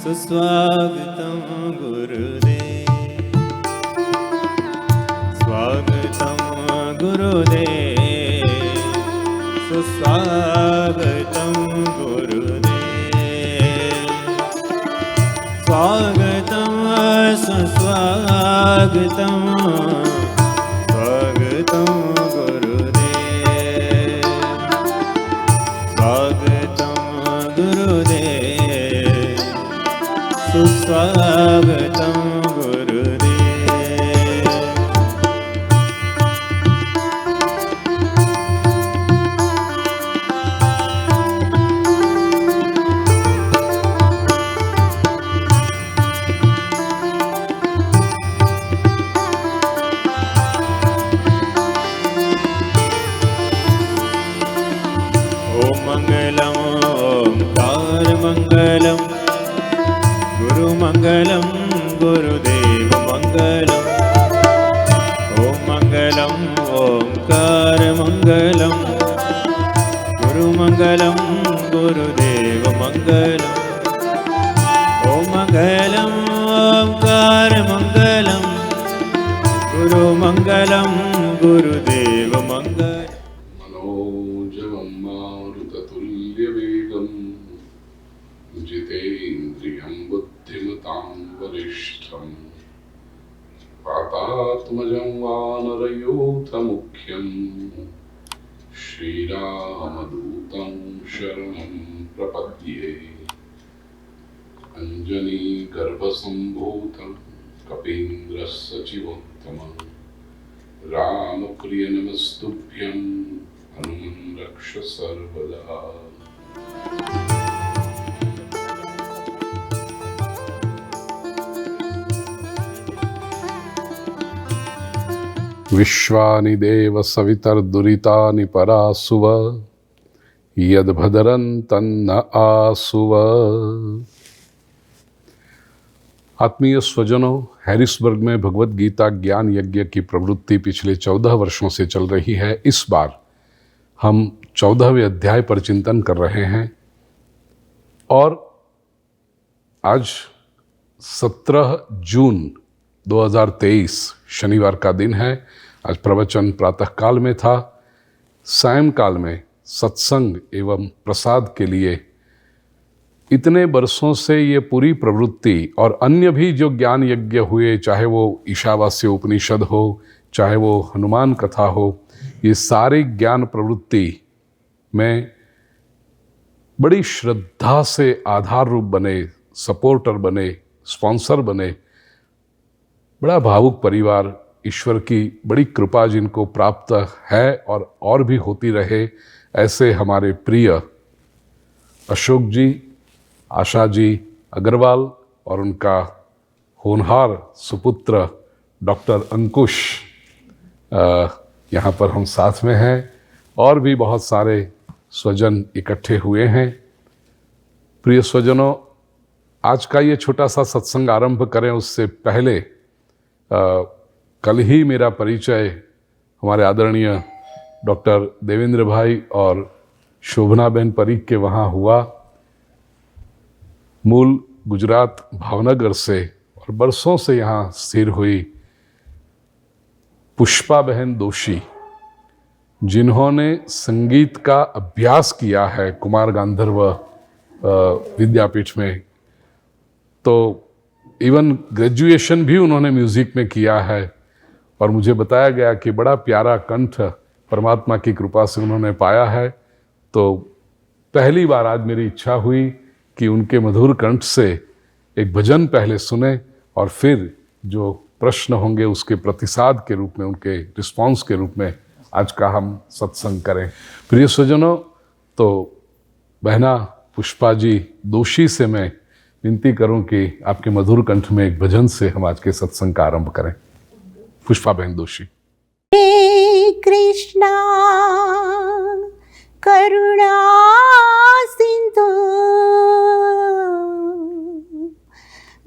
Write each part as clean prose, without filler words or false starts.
सुस्वागतं गुरुदेव, स्वागतं गुरुदेव, सुस्वागतं गुरुदेव, स्वागतं सुस्वागतं स्वागतं गुरुदेव, स्वागतं गुरुदेव, सुस्वागतं गुरुदेव। ॐ मङ्गलम् ओंकार मङ्गलम्, गुरुमङ्गलं गुरुदेव मङ्गलम्। ॐ मङ्गलम् ओंकार मङ्गलम्, गुरुमङ्गलं गुरुदेव मङ्गलम्। ॐ मङ्गलम् ओंकार मङ्गलम्, गुरुमङ्गलं गुरुदेव मङ्गलम्। मनोजवं मारुततुल्यवेगं जितेन्द्रियं बुद्धिमतां वरिष्ठं वातात्मजं वानरयूथमुख्यं श्रीरामदूतं शरणं प्रपद्ये। अञ्जनीगर्भसम्भूतं कपीन्द्रसचिवोत्तमं रामप्रिय नमस्तुभ्यं, हनुमन् रक्ष सर्वदा। विश्वानि देव सवितर्दुरितानि परासुव, यद्भद्रं तन्न आसुव। आत्मीय स्वजनों, हैरिसबर्ग में भगवत गीता ज्ञान यज्ञ की प्रवृत्ति पिछले 14 वर्षों से चल रही है। इस बार हम 14वें अध्याय पर चिंतन कर रहे हैं और आज 17 जून 2023 शनिवार का दिन है। आज प्रवचन प्रातःकाल में था। सायंकाल में सत्संग एवं प्रसाद के लिए इतने वर्षों से ये पूरी प्रवृत्ति और अन्य भी जो ज्ञान यज्ञ हुए, चाहे वो ईशावास्य उपनिषद हो, चाहे वो हनुमान कथा हो, ये सारी ज्ञान प्रवृत्ति में बड़ी श्रद्धा से आधार रूप बने, सपोर्टर बने, स्पॉन्सर बने। बड़ा भावुक परिवार, ईश्वर की बड़ी कृपा जिनको प्राप्त है और भी होती रहे, ऐसे हमारे प्रिय अशोक जी, आशा जी अग्रवाल और उनका होनहार सुपुत्र डॉक्टर अंकुश यहाँ पर हम साथ में हैं, और भी बहुत सारे स्वजन इकट्ठे हुए हैं। प्रिय स्वजनों, आज का ये छोटा सा सत्संग आरंभ करें उससे पहले कल ही मेरा परिचय हमारे आदरणीय डॉक्टर देवेंद्र भाई और शोभना बहन परीख के वहाँ हुआ। मूल गुजरात भावनगर से और बरसों से यहाँ स्थिर हुई पुष्पा बहन दोषी, जिन्होंने संगीत का अभ्यास किया है कुमार गांधर्व विद्यापीठ में, तो इवन ग्रेजुएशन भी उन्होंने म्यूजिक में किया है। और मुझे बताया गया कि बड़ा प्यारा कंठ परमात्मा की कृपा से उन्होंने पाया है। तो पहली बार आज मेरी इच्छा हुई कि उनके मधुर कंठ से एक भजन पहले सुने और फिर जो प्रश्न होंगे उसके प्रतिसाद के रूप में, उनके रिस्पॉन्स के रूप में आज का हम सत्संग करें। प्रिय स्वजनों, तो बहना पुष्पा जी दोषी से मैं विनती करूं कि आपके मधुर कंठ में एक भजन से हम आज के सत्संग का आरंभ करें। पुष्पा बहन दोषी। हे कृष्णा करुणा सिंधु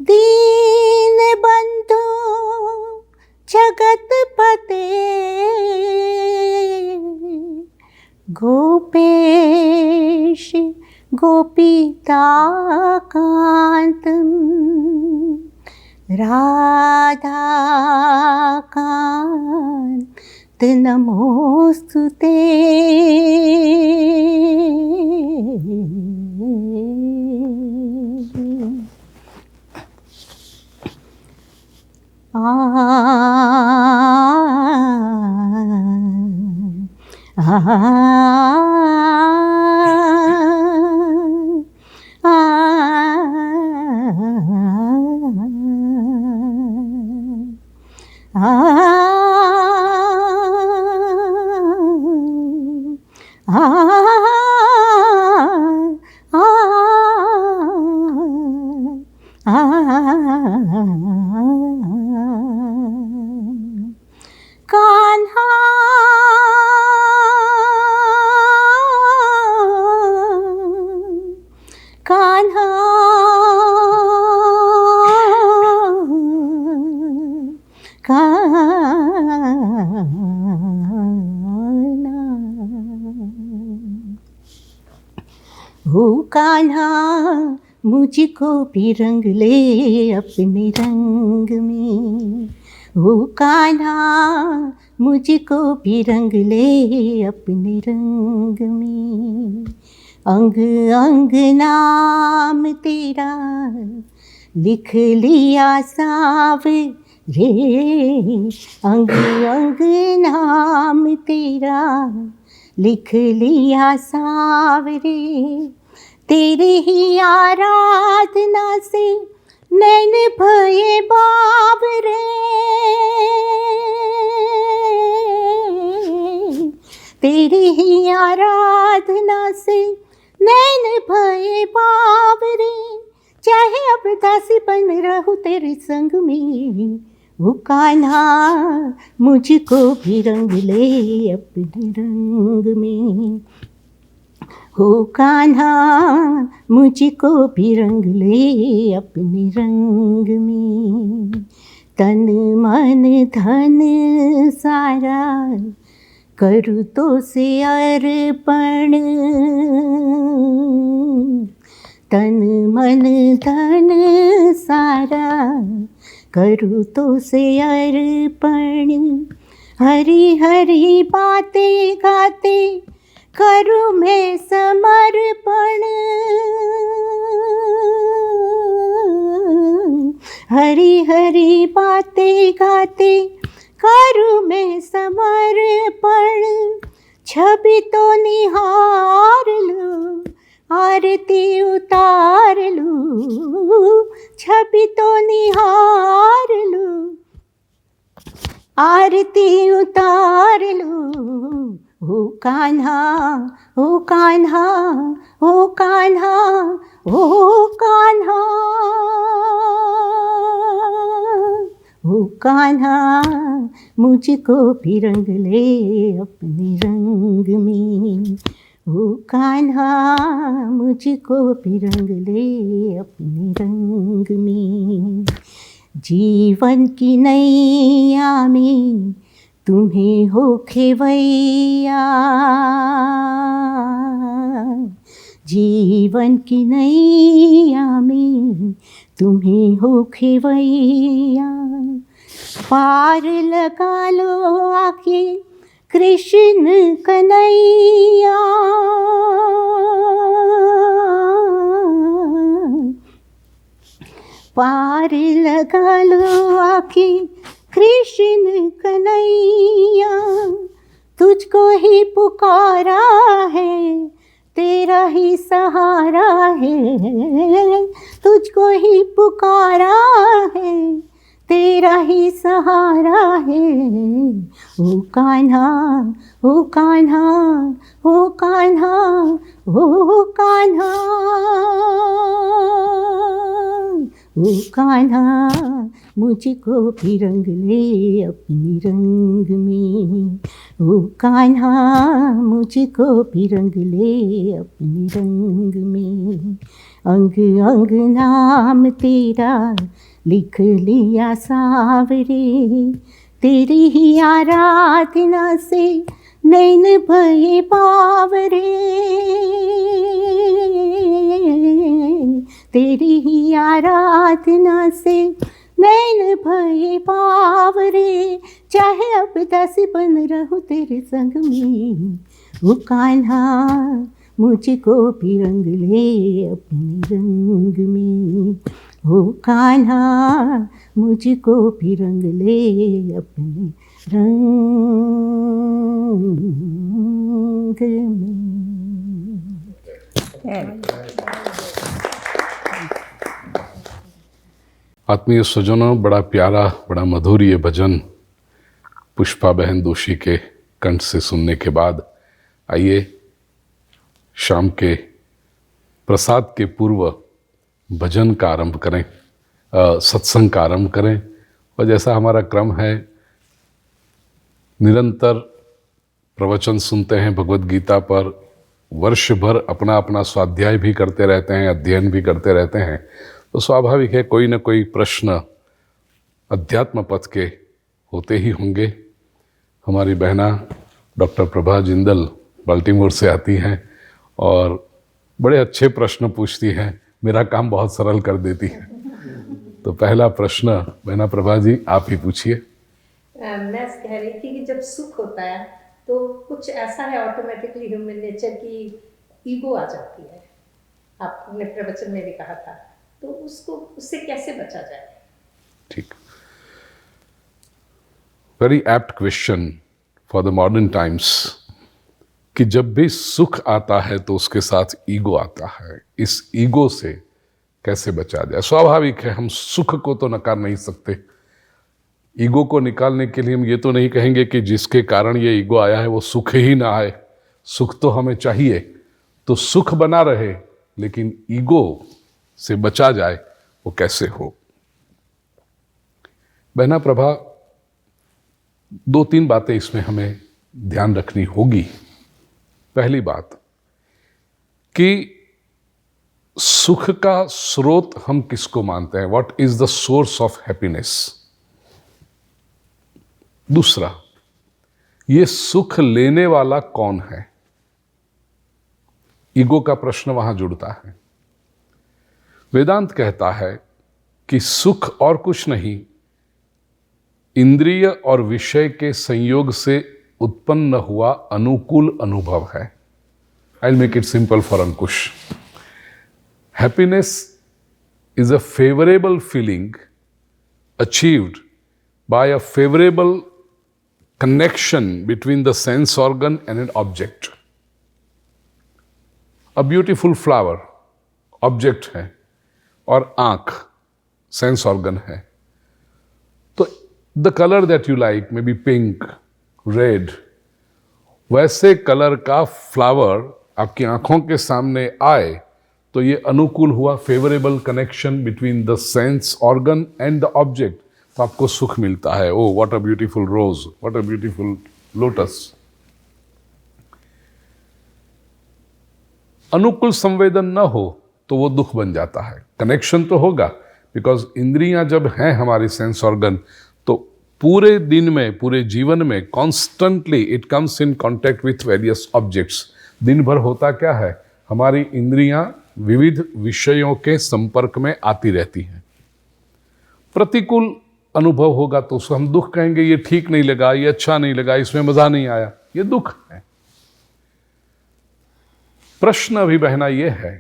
दीन बंधु जगतपते गोपेश गोपिकान्तं राधाकान्त नमोऽस्तु ते। कान्हा कान्हा हो कान्हा मुझको भी रंग ले अपने रंग में। हो कान्हा मुझको भी रंग ले अपने रंग में। अंग अंग नाम तेरा लिख लिया सावरे। अंग अंग नाम तेरा लिख लिया सावरे। तेरे ही आराधना से नैन भये बावरे। तेरी ही आराधना से नैन भये बावरे। चाहे अब दासी बन रहूं तेरे संग में। वो कान्हा मुझको भी रंग ले अपने रंग में। हो कान्हा मुझको भी रंग ले अपने रंग में। तन मन धन सारा करूँ तो से अर्पण। तन मन धन सारा करूँ तो से अर्पण। हरी हरी बातें गाते करूँ मैं समर्पण। हरी हरी बातें गाते करूँ मैं समर्पण। छवि तो निहार लूँ आरती उतार लूँ। छवि तो निहार लूँ आरती उतार लूँ। हो कान्हा हो कान्हा हो कान्हा हो कान्हा। हो कान्हा मुझको भी रंग ले अपने रंग में। हो कान्हा मुझको भी रंग ले अपने रंग में। जीवन की नैया में तुम्हें हो खेवैया। जीवन की नैया में तुम्हें हो खेवैया। पार लगा लो आके कृष्ण कन्हैया। पार लगा लो आके कृष्ण कन्हैया। तुझको ही पुकारा है तेरा ही सहारा है। तुझको ही पुकारा है तेरा ही सहारा है। ओ कान्हा ओ कान्हा ओ कान्हा ओ कान्हा। ओ कान्हा मुझको भी रंग ले अपने रंग में। ओ कान्हा मुझको भी रंग ले अपने रंग में। अंग अंग नाम तेरा लिख लिया सावरे। तेरी ही आराधना से नैन भये बावरे। तेरी ही आराधना से नैन भये बावरे, चाहे अब दासी बन रहूं तेरे संग में। ओ कान्हा मुझको भी रंग ले अपने रंग में, ओ कान्हा मुझको भी रंग ले अपने रंग में। आत्मीय स्वजनों, बड़ा प्यारा, बड़ा मधुर ये भजन पुष्पा बहन दोषी के कंठ से सुनने के बाद आइए शाम के प्रसाद के पूर्व भजन का आरंभ करें, सत्संग का आरंभ करें। और जैसा हमारा क्रम है, निरंतर प्रवचन सुनते हैं भगवत गीता पर, वर्ष भर अपना अपना स्वाध्याय भी करते रहते हैं, अध्ययन भी करते रहते हैं, तो स्वाभाविक है कोई न कोई प्रश्न अध्यात्म पथ के होते ही होंगे। हमारी बहना डॉक्टर प्रभा जिंदल बाल्टीमोर से आती हैं और बड़े अच्छे प्रश्न पूछती हैं, मेरा काम बहुत सरल कर देती हैं। तो पहला प्रश्न बहना प्रभा जी आप ही पूछिए। मैं कह रही थी कि जब सुख होता है तो कुछ ऐसा है ऑटोमेटिकली ह्यूमन नेचर की ईगो आ जाती है, आपने प्रवचन में भी कहा था, तो उससे कैसे बचा जाए? ठीक, very apt question for the modern times कि जब भी सुख आता है तो उसके साथ ईगो आता है। इस ईगो से कैसे बचा जाए? स्वाभाविक है, हम सुख को तो नकार नहीं सकते। ईगो को निकालने के लिए हम ये तो नहीं कहेंगे कि जिसके कारण ये ईगो आया है वो सुख ही ना आए। सुख तो हमें चाहिए, तो सुख बना रहे, लेकिन ईगो से बचा जाए वो कैसे हो? बहना प्रभा, 2-3 बातें इसमें हमें ध्यान रखनी होगी। पहली बात कि सुख का स्रोत हम किसको मानते हैं? What is the source of happiness? दूसरा, ये सुख लेने वाला कौन है? ईगो का प्रश्न वहां जुड़ता है। वेदांत कहता है कि सुख और कुछ नहीं, इंद्रिय और विषय के संयोग से उत्पन्न हुआ अनुकूल अनुभव है। I will make it simple for Ankush. Happiness is a favourable feeling achieved by a favourable connection between the sense organ and an object. A beautiful flower object है और आंख sense organ है, तो the color that you like, maybe pink, red, वैसे colour का flower आपकी आंखों के सामने आए तो ये अनुकूल हुआ, favourable connection between the sense organ and the object, तो आपको सुख मिलता है। Oh what a beautiful rose, what a beautiful lotus. अनुकूल संवेदन न हो तो वो दुख बन जाता है। कनेक्शन तो होगा, बिकॉज इंद्रियां जब हैं हमारी सेंस ऑर्गन, तो पूरे दिन में, पूरे जीवन में constantly it comes in contact with various objects. दिन भर होता क्या है, हमारी इंद्रियां विविध विषयों के संपर्क में आती रहती हैं। प्रतिकूल अनुभव होगा तो उसको हम दुख कहेंगे, ये ठीक नहीं लगा, ये अच्छा नहीं लगा, इसमें मजा नहीं आया, ये दुख है। प्रश्न अभी बहना ये है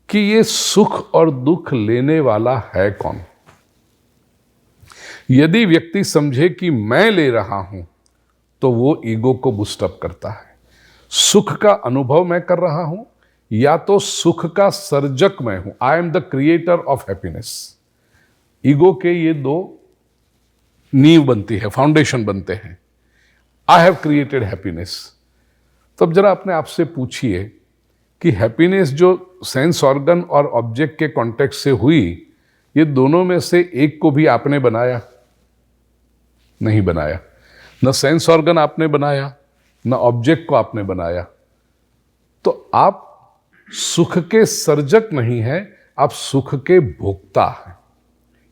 कि ये सुख और दुख लेने वाला है कौन? यदि व्यक्ति समझे कि मैं ले रहा हूं तो वो ईगो को बूस्टअप करता है। सुख का अनुभव मैं कर रहा हूं या तो सुख का सर्जक मैं हूं, I am the creator of happiness. Ego के ये 2 नींव बनती है, फाउंडेशन बनते हैं। I have created happiness. तब जरा अपने आप से पूछिए कि हैप्पीनेस जो सेंस ऑर्गन और ऑब्जेक्ट के कॉन्टेक्ट से हुई, ये दोनों में से एक को भी आपने बनाया? नहीं बनाया। न सेंस ऑर्गन आपने बनाया, न ऑब्जेक्ट को आपने बनाया। तो आप सुख के सर्जक नहीं हैं, आप सुख के भोक्ता हैं।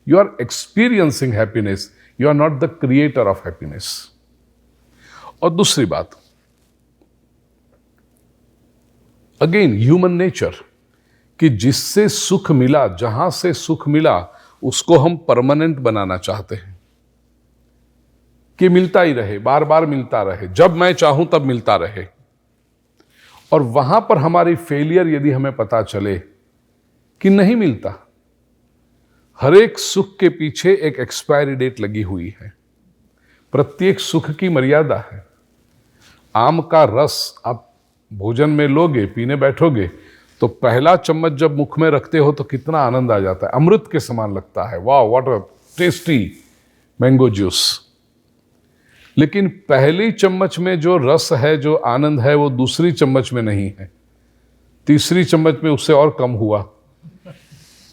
You are experiencing happiness. You are not the creator of happiness. और दूसरी बात, अगेन ह्यूमन नेचर, कि जिससे सुख मिला, जहां से सुख मिला, उसको हम परमानेंट बनाना चाहते हैं कि मिलता ही रहे, बार बार मिलता रहे, जब मैं चाहूं तब मिलता रहे। और वहां पर हमारी फेलियर यदि हमें पता चले कि नहीं मिलता, हर एक सुख के पीछे एक एक्सपायरी डेट लगी हुई है, प्रत्येक सुख की मर्यादा है। आम का रस आप भोजन में लोगे, पीने बैठोगे, तो पहला चम्मच जब मुख में रखते हो तो कितना आनंद आ जाता है, अमृत के समान लगता है, वाह what a tasty mango juice. लेकिन पहली चम्मच में जो रस है, जो आनंद है, वो दूसरी चम्मच में नहीं है, तीसरी चम्मच में उससे और कम हुआ।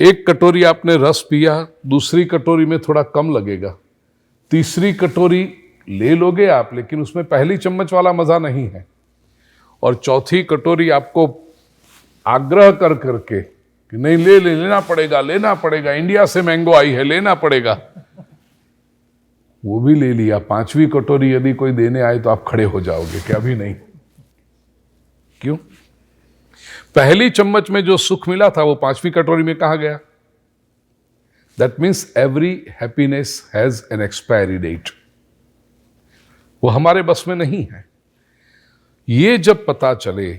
एक कटोरी आपने रस पिया, दूसरी कटोरी में थोड़ा कम लगेगा, तीसरी कटोरी ले लोगे आप, लेकिन उसमें पहली चम्मच वाला मजा नहीं है, और चौथी कटोरी आपको आग्रह कर करके कि नहीं लेना पड़ेगा, इंडिया से मैंगो आई है, लेना पड़ेगा, वो भी ले लिया। पांचवी कटोरी यदि कोई देने आए तो आप खड़े हो जाओगे कि अभी नहीं। क्यों? पहली चम्मच में जो सुख मिला था वो पांचवी कटोरी में कहाँ गया? That means every happiness has an expiry date, वो हमारे बस में नहीं है। ये जब पता चले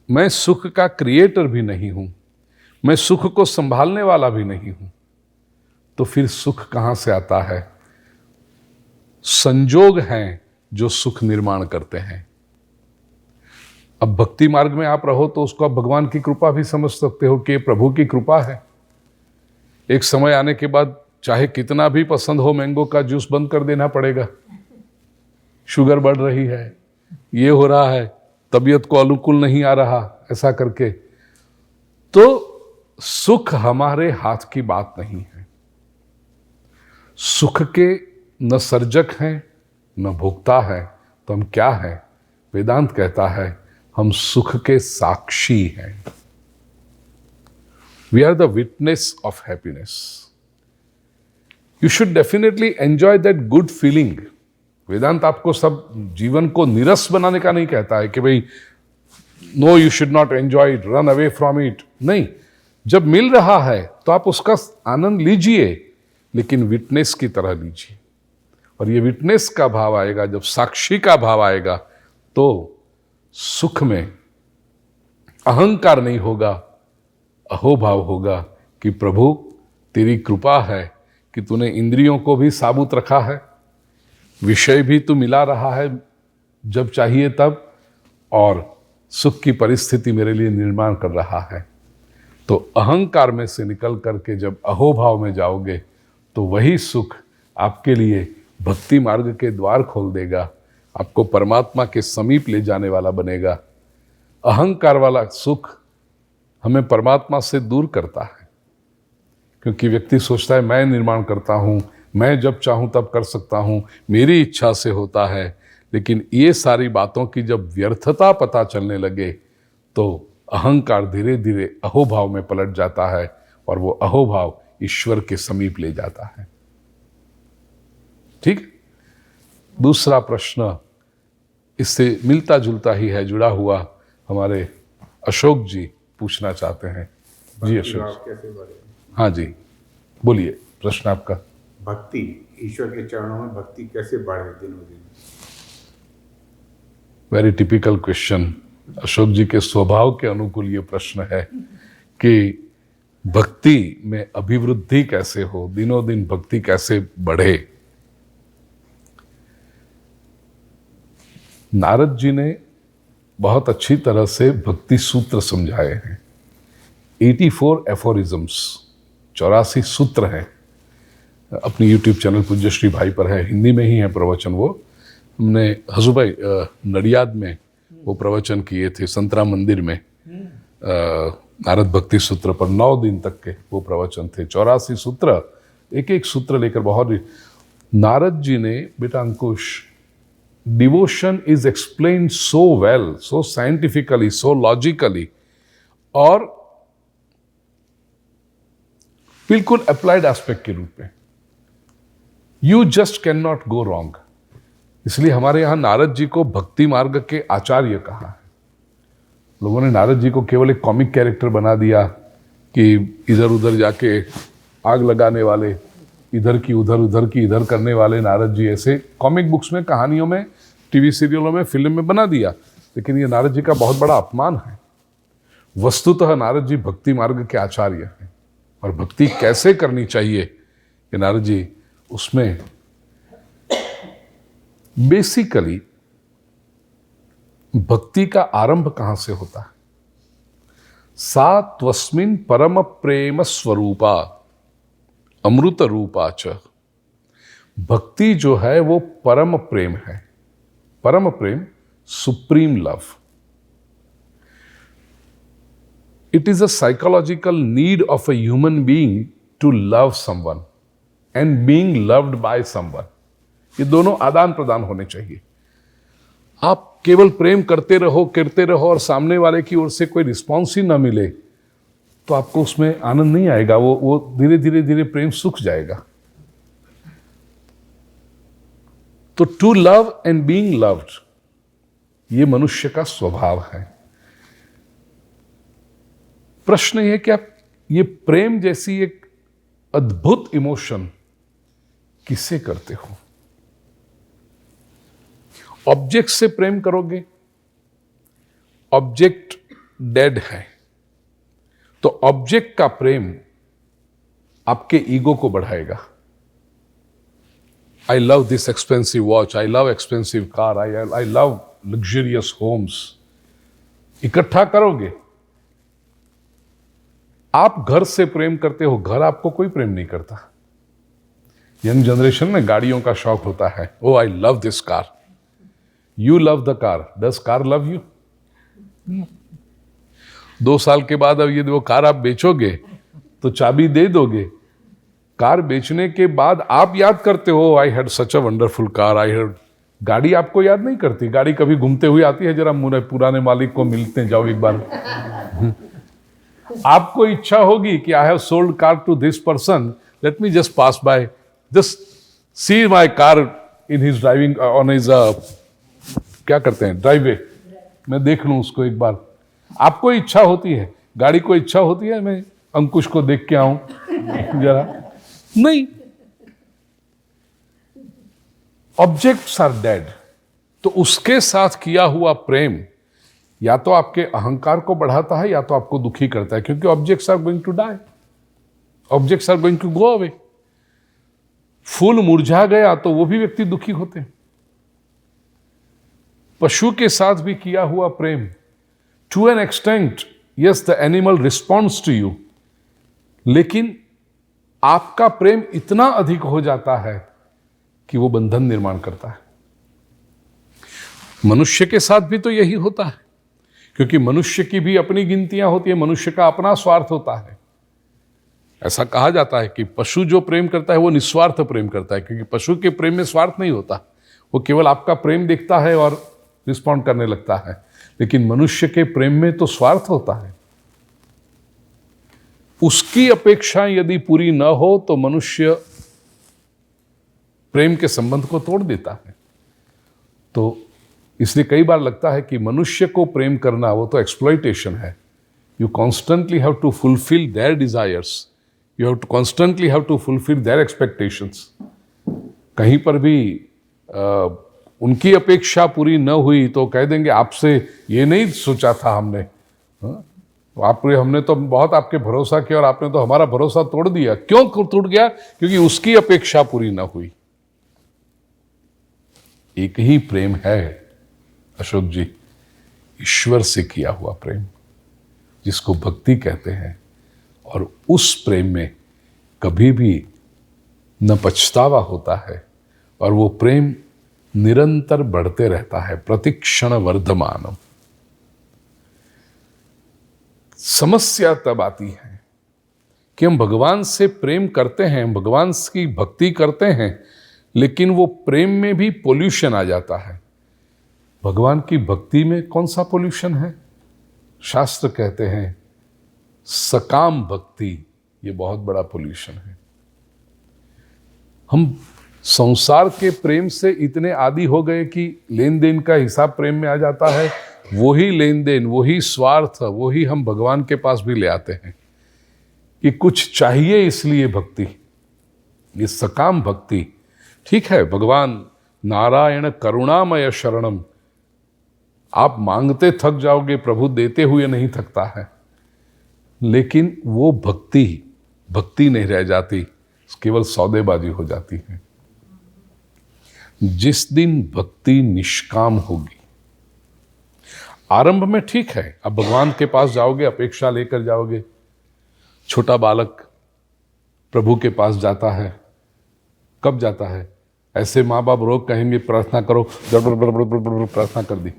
मैं सुख का क्रिएटर भी नहीं हूं, मैं सुख को संभालने वाला भी नहीं हूं, तो फिर सुख कहां से आता है? संजोग हैं जो सुख निर्माण करते हैं। अब भक्ति मार्ग में आप रहो तो उसको आप भगवान की कृपा भी समझ सकते हो कि प्रभु की कृपा है। एक समय आने के बाद चाहे कितना भी पसंद हो मैंगो का जूस बंद कर देना पड़ेगा, शुगर बढ़ रही है, ये हो रहा है, तबीयत को अनुकूल नहीं आ रहा, ऐसा करके। तो सुख हमारे हाथ की बात नहीं है। सुख के न सर्जक हैं न भोक्ता है, तो हम क्या हैं? वेदांत कहता है हम सुख के साक्षी हैं। We are the witness of happiness. You should definitely enjoy that good feeling. Vedanta आपको सब जीवन को निरस बनाने का नहीं कहता है कि भाई no you should not enjoy it, run away from it. नहीं, जब मिल रहा है तो आप उसका आनंद लीजिए, लेकिन विटनेस की तरह लीजिए। और ये विटनेस का भाव आएगा, जब साक्षी का भाव आएगा, तो सुख में अहंकार नहीं होगा, अहोभाव होगा कि प्रभु तेरी कृपा है कि तूने इंद्रियों को भी साबुत रखा है, विषय भी तू मिला रहा है जब चाहिए तब, और सुख की परिस्थिति मेरे लिए निर्माण कर रहा है। तो अहंकार में से निकल करके जब अहोभाव में जाओगे तो वही सुख आपके लिए भक्ति मार्ग के द्वार खोल देगा, आपको परमात्मा के समीप ले जाने वाला बनेगा। अहंकार वाला सुख हमें परमात्मा से दूर करता है, क्योंकि व्यक्ति सोचता है मैं निर्माण करता हूँ, मैं जब चाहूँ तब कर सकता हूँ, मेरी इच्छा से होता है। लेकिन ये सारी बातों की जब व्यर्थता पता चलने लगे तो अहंकार धीरे धीरे अहोभाव में पलट जाता है, और वो अहोभाव ईश्वर के समीप ले जाता है। ठीक? दूसरा प्रश्न इससे मिलता जुलता ही है, जुड़ा हुआ। हमारे अशोक जी पूछना चाहते हैं। जी अशोक। कैसे बढ़े? हाँ जी, बोलिए प्रश्न आपका। भक्ति, ईश्वर के चरणों में भक्ति कैसे बढ़े दिनों दिन? Very typical question. Ashok ji के स्वभाव के अनुकूल ये प्रश्न है कि भक्ति में अभिवृद्धि कैसे हो, दिनों दिन भक्ति कैसे बढ़े। नारद जी ने बहुत अच्छी तरह से भक्ति सूत्र समझाए हैं। 84 एफोरिज्म्स, 84 सूत्र हैं। अपनी YouTube चैनल पूज्यश्री भाई पर है, हिंदी में ही है प्रवचन। वो हमने हजूभाई नडियाद में वो प्रवचन किए थे, संतरा मंदिर में, नारद भक्ति सूत्र पर 9 दिन तक के वो प्रवचन थे। 84 सूत्र, एक एक सूत्र लेकर बहुत। नारद जी ने, बेटा Ankush, devotion is explained so well, so scientifically, so logically, और बिल्कुल अप्लाइड एस्पेक्ट के रूप में। You just can not go wrong. इसलिए हमारे यहां नारद जी को भक्ति मार्ग के आचार्य कहा है। लोगों ने नारद जी को केवल एक कॉमिक कैरेक्टर बना दिया कि इधर उधर जाके आग लगाने वाले, इधर की इधर करने वाले नारद जी, ऐसे कॉमिक बुक्स में, कहानियों में, टीवी सीरियलों में, फिल्म में बना दिया। लेकिन ये नारद जी का बहुत बड़ा अपमान है। वस्तुतः नारद जी भक्ति मार्ग के आचार्य हैं, और भक्ति कैसे करनी चाहिए ये नारद जी उसमें बेसिकली भक्ति का आरंभ कहां से होता है? सा त्वस्मिन् परम प्रेम स्वरूपा अमृत रूपा च। भक्ति जो है वो परम प्रेम है। परम प्रेम, supreme love. It is a psychological need of a human being to love someone and being loved by someone. ये दोनों आदान प्रदान होने चाहिए। आप केवल प्रेम करते रहो और सामने वाले की ओर से कोई रिस्पॉन्स ही ना मिले तो आपको उसमें आनंद नहीं आएगा। वो धीरे धीरे प्रेम सूख जाएगा। तो to love and being loved, ये मनुष्य का स्वभाव है। प्रश्न यह कि आप ये प्रेम जैसी एक अद्भुत इमोशन किससे करते हो? ऑब्जेक्ट से प्रेम करोगे, ऑब्जेक्ट डेड है, तो ऑब्जेक्ट का प्रेम आपके ईगो को बढ़ाएगा। I love this expensive watch, I love expensive car, I love luxurious homes. इकट्ठा करोगे। आप घर से प्रेम करते हो, घर आपको कोई प्रेम नहीं करता। यंग जनरेशन में गाड़ियों का शौक होता है। Oh I love this car. You love the car, does car love you? 2 साल के बाद अब ये वो कार आप बेचोगे तो चाबी दे दोगे। कार बेचने के बाद आप याद करते हो I had such a wonderful car, I had. गाड़ी आपको याद नहीं करती। गाड़ी कभी घूमते हुए आती है, जरा पुराने मालिक को मिलते जाओ एक बार। आपको इच्छा होगी कि I have sold car to this person, let me just pass by, just see my car in his driving on his क्या करते हैं, ड्राइववे, मैं देख लूं उसको एक बार। आपको इच्छा होती है, गाड़ी को इच्छा होती है मैं अंकुश को देख के आऊं जरा? नहीं। Objects are dead. तो उसके साथ किया हुआ प्रेम या तो आपके अहंकार को बढ़ाता है या तो आपको दुखी करता है, क्योंकि objects are going to die, objects are going to go away. फूल मुरझा गया तो वो भी व्यक्ति दुखी होते हैं। पशु के साथ भी किया हुआ प्रेम, to an extent, yes the animal responds to you, लेकिन आपका प्रेम इतना अधिक हो जाता है कि वो बंधन निर्माण करता है। मनुष्य के साथ भी तो यही होता है, क्योंकि मनुष्य की भी अपनी गिनतियां होती है, मनुष्य का अपना स्वार्थ होता है। ऐसा कहा जाता है कि पशु जो प्रेम करता है वो निस्वार्थ प्रेम करता है, क्योंकि पशु के प्रेम में स्वार्थ नहीं होता। वो केवल आपका प्रेम देखता है और रिस्पॉन्ड करने लगता है। लेकिन मनुष्य के प्रेम में तो स्वार्थ होता है। उसकी अपेक्षा यदि पूरी न हो तो मनुष्य प्रेम के संबंध को तोड़ देता है। तो इसलिए कई बार लगता है कि मनुष्य को प्रेम करना वो तो एक्सप्लॉइटेशन है। You constantly have to fulfil their desires, you have to constantly have to fulfil their expectations. कहीं पर भी उनकी अपेक्षा पूरी न हुई तो कह देंगे आपसे ये नहीं सोचा था हमने, हमने तो बहुत आपके भरोसा किया और आपने तो हमारा भरोसा तोड़ दिया। क्यों टूट गया? क्योंकि उसकी अपेक्षा पूरी न हुई। एक ही प्रेम है अशोक जी, ईश्वर से किया हुआ प्रेम, जिसको भक्ति कहते हैं। और उस प्रेम में कभी भी न पछतावा होता है और वो प्रेम निरंतर बढ़ते रहता है, प्रतिक्षण वर्धमानम। समस्या तब आती है कि हम भगवान से प्रेम करते हैं, भगवान की भक्ति करते हैं, लेकिन वो प्रेम में भी पोल्यूशन आ जाता है। भगवान की भक्ति में कौन सा पोल्यूशन है? शास्त्र कहते हैं सकाम भक्ति, ये बहुत बड़ा पोल्यूशन है। हम संसार के प्रेम से इतने आदी हो गए कि लेन देन का हिसाब प्रेम में आ जाता है, वही लेन देन, वही स्वार्थ, वही हम भगवान के पास भी ले आते हैं कि कुछ चाहिए इसलिए भक्ति, ये सकाम भक्ति। ठीक है, भगवान नारायण करुणामय शरणम, आप मांगते थक जाओगे, प्रभु देते हुए नहीं थकता है, लेकिन वो भक्ति नहीं रह जाती, केवल सौदेबाजी हो जाती है। जिस दिन भक्ति निष्काम होगी, आरंभ में ठीक है, अब भगवान के पास जाओगे, अपेक्षा लेकर जाओगे। छोटा बालक प्रभु के पास जाता है, कब जाता है? ऐसे माँ बाप रोज कहेंगे प्रार्थना करो, प्रार्थना कर दी,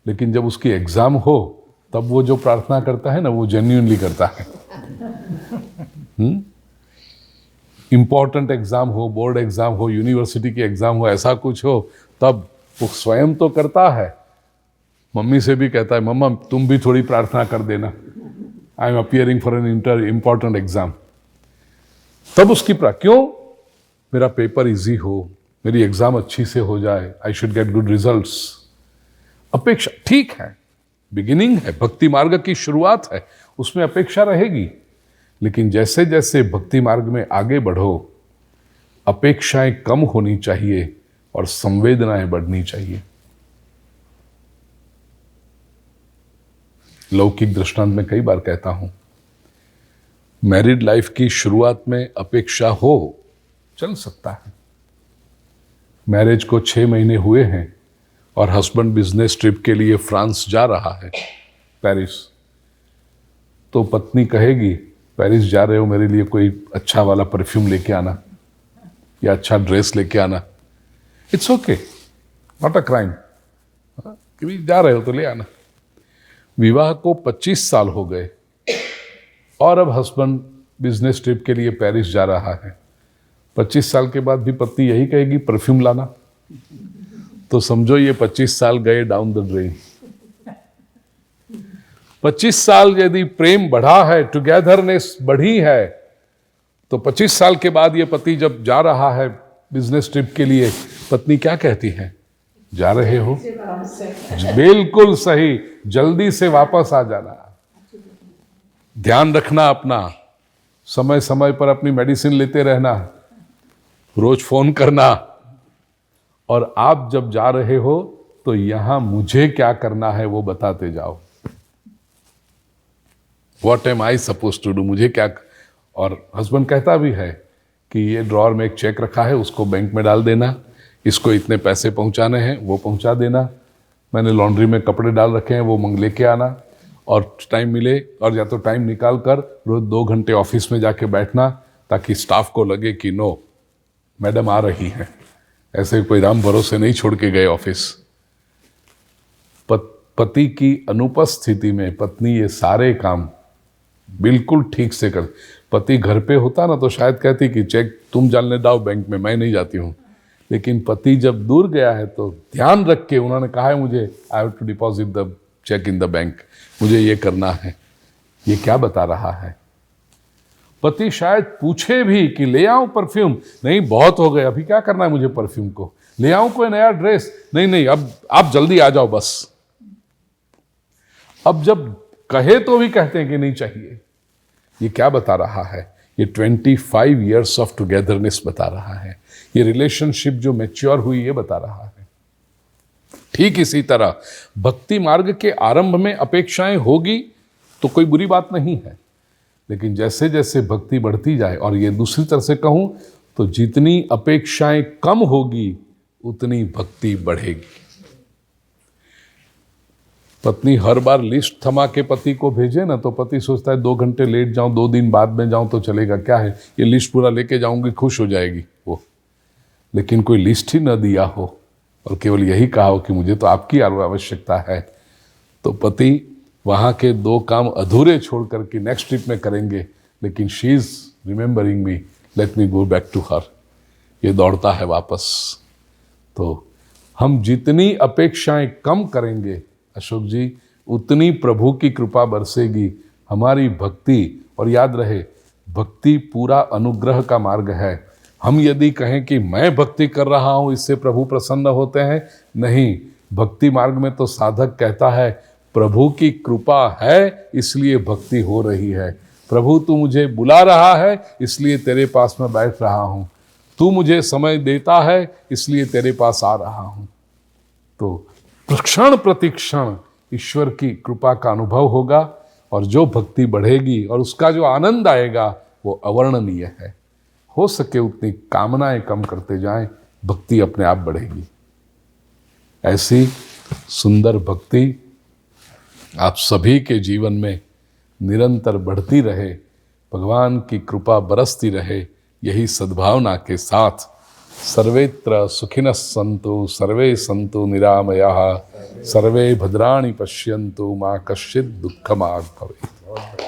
लेकिन जब उसकी एग्जाम हो तब वो जो प्रार्थना करता है ना, वो जेन्युइनली करता है। इंपॉर्टेंट एग्जाम हो, बोर्ड एग्जाम हो, यूनिवर्सिटी की एग्जाम हो, ऐसा कुछ हो, तब वो स्वयं तो करता है, मम्मी से भी कहता है, मम्मा तुम भी थोड़ी प्रार्थना कर देना, I am appearing for an important exam. तब उसकी क्यों? मेरा पेपर इजी हो, मेरी एग्जाम अच्छी से हो जाए, I should get good results. अपेक्षा ठीक है, बिगिनिंग है, भक्ति मार्ग की शुरुआत है, उसमें अपेक्षा रहेगी। लेकिन जैसे जैसे भक्ति मार्ग में आगे बढ़ो, अपेक्षाएं कम होनी चाहिए और संवेदनाएं बढ़नी चाहिए। लौकिक दृष्टांत में कई बार कहता हूं, मैरिड लाइफ की शुरुआत में अपेक्षा हो, चल सकता है। मैरिज को 6 महीने हुए हैं और हस्बैंड बिजनेस ट्रिप के लिए फ्रांस जा रहा है, पेरिस, तो पत्नी कहेगी पेरिस जा रहे हो, मेरे लिए कोई अच्छा वाला परफ्यूम लेके आना या अच्छा ड्रेस लेके आना। It's okay, not a crime, कि जा रहे हो तो ले आना। विवाह को 25 साल हो गए और अब हस्बैंड बिजनेस ट्रिप के लिए पेरिस जा रहा है। 25 साल के बाद भी पत्नी यही कहेगी परफ्यूम लाना, तो समझो ये 25 साल गए डाउन द ड्रेन। 25 साल यदि प्रेम बढ़ा है, टुगेदरनेस बढ़ी है, तो 25 साल के बाद ये पति जब जा रहा है बिजनेस ट्रिप के लिए, पत्नी क्या कहती है? जा रहे हो? बिल्कुल सही, जल्दी से वापस आ जाना। ध्यान रखना अपना, समय समय पर अपनी मेडिसिन लेते रहना, रोज फोन करना, और आप जब जा रहे हो तो यहां मुझे क्या करना है वो बताते जाओ। What am I supposed to do? मुझे क्या। और हस्बैंड कहता भी है कि ये ड्रॉअर में एक चेक रखा है, उसको बैंक में डाल देना, इसको इतने पैसे पहुंचाने हैं, वो पहुंचा देना, मैंने लॉन्ड्री में कपड़े डाल रखे हैं, वो मंग लेके आना, और टाइम मिले और या तो टाइम निकाल कर रोज 2 घंटे ऑफिस में जाके बैठना, ताकि स्टाफ को लगे कि नो मैडम आ रही है, ऐसे कोई राम भरोसे नहीं छोड़ के गए ऑफिस। पति की अनुपस्थिति में पत्नी ये सारे काम बिल्कुल ठीक से कर। पति घर पे होता ना तो शायद कहती कि चेक तुम जाने दाओ बैंक में, मैं नहीं जाती हूँ। लेकिन पति जब दूर गया है तो ध्यान रख के उन्होंने कहा है मुझे I have to deposit the cheque in the bank, मुझे ये करना है। ये क्या बता रहा है? पति शायद पूछे भी कि ले आऊं परफ्यूम, नहीं बहुत हो गए, अभी क्या करना है मुझे परफ्यूम को, ले आऊं कोई नया ड्रेस, नहीं अब आप जल्दी आ जाओ बस। अब जब कहे तो भी कहते हैं कि नहीं चाहिए। ये क्या बता रहा है? ये 25 years ऑफ टुगेदरनेस बता रहा है, ये रिलेशनशिप जो मैच्योर हुई ये बता रहा है। ठीक इसी तरह भक्ति मार्ग के आरंभ में अपेक्षाएं होगी तो कोई बुरी बात नहीं है, लेकिन जैसे जैसे भक्ति बढ़ती जाए, और ये दूसरी तरह से कहूं तो जितनी अपेक्षाएं कम होगी उतनी भक्ति बढ़ेगी। पत्नी हर बार लिस्ट थमा के पति को भेजे ना तो पति सोचता है 2 घंटे लेट जाऊं, 2 दिन बाद में जाऊं तो चलेगा, क्या है ये लिस्ट पूरा लेके जाऊंगी, खुश हो जाएगी वो। लेकिन कोई लिस्ट ही न दिया हो और केवल यही कहा हो कि मुझे तो आपकी आवश्यकता है, तो पति वहाँ के 2 काम अधूरे छोड़ करके नेक्स्ट ट्रिप में करेंगे, लेकिन she is remembering me, let me go back to her, ये दौड़ता है वापस। तो हम जितनी अपेक्षाएं कम करेंगे अशोक जी, उतनी प्रभु की कृपा बरसेगी हमारी भक्ति। और याद रहे, भक्ति पूरा अनुग्रह का मार्ग है। हम यदि कहें कि मैं भक्ति कर रहा हूं इससे प्रभु प्रसन्न होते हैं, नहीं, भक्ति मार्ग में तो साधक कहता है प्रभु की कृपा है इसलिए भक्ति हो रही है, प्रभु तू मुझे बुला रहा है इसलिए तेरे पास मैं बैठ रहा हूँ, तू मुझे समय देता है इसलिए तेरे पास आ रहा हूँ। तो क्षण प्रतिक्षण ईश्वर की कृपा का अनुभव होगा और जो भक्ति बढ़ेगी और उसका जो आनंद आएगा वो अवर्णनीय है। हो सके उतनी कामनाएं कम करते जाएं, भक्ति अपने आप बढ़ेगी। ऐसी सुंदर भक्ति आप सभी के जीवन में निरंतर बढ़ती रहे, भगवान की कृपा बरसती रहे, यही सद्भावना के साथ सर्वेत्र सुखिनः सन्तु सर्वे सन्तु निरामयाः सर्वे भद्राणि पश्यन्तु मा कश्चित् दुःखमाग् भवेत्।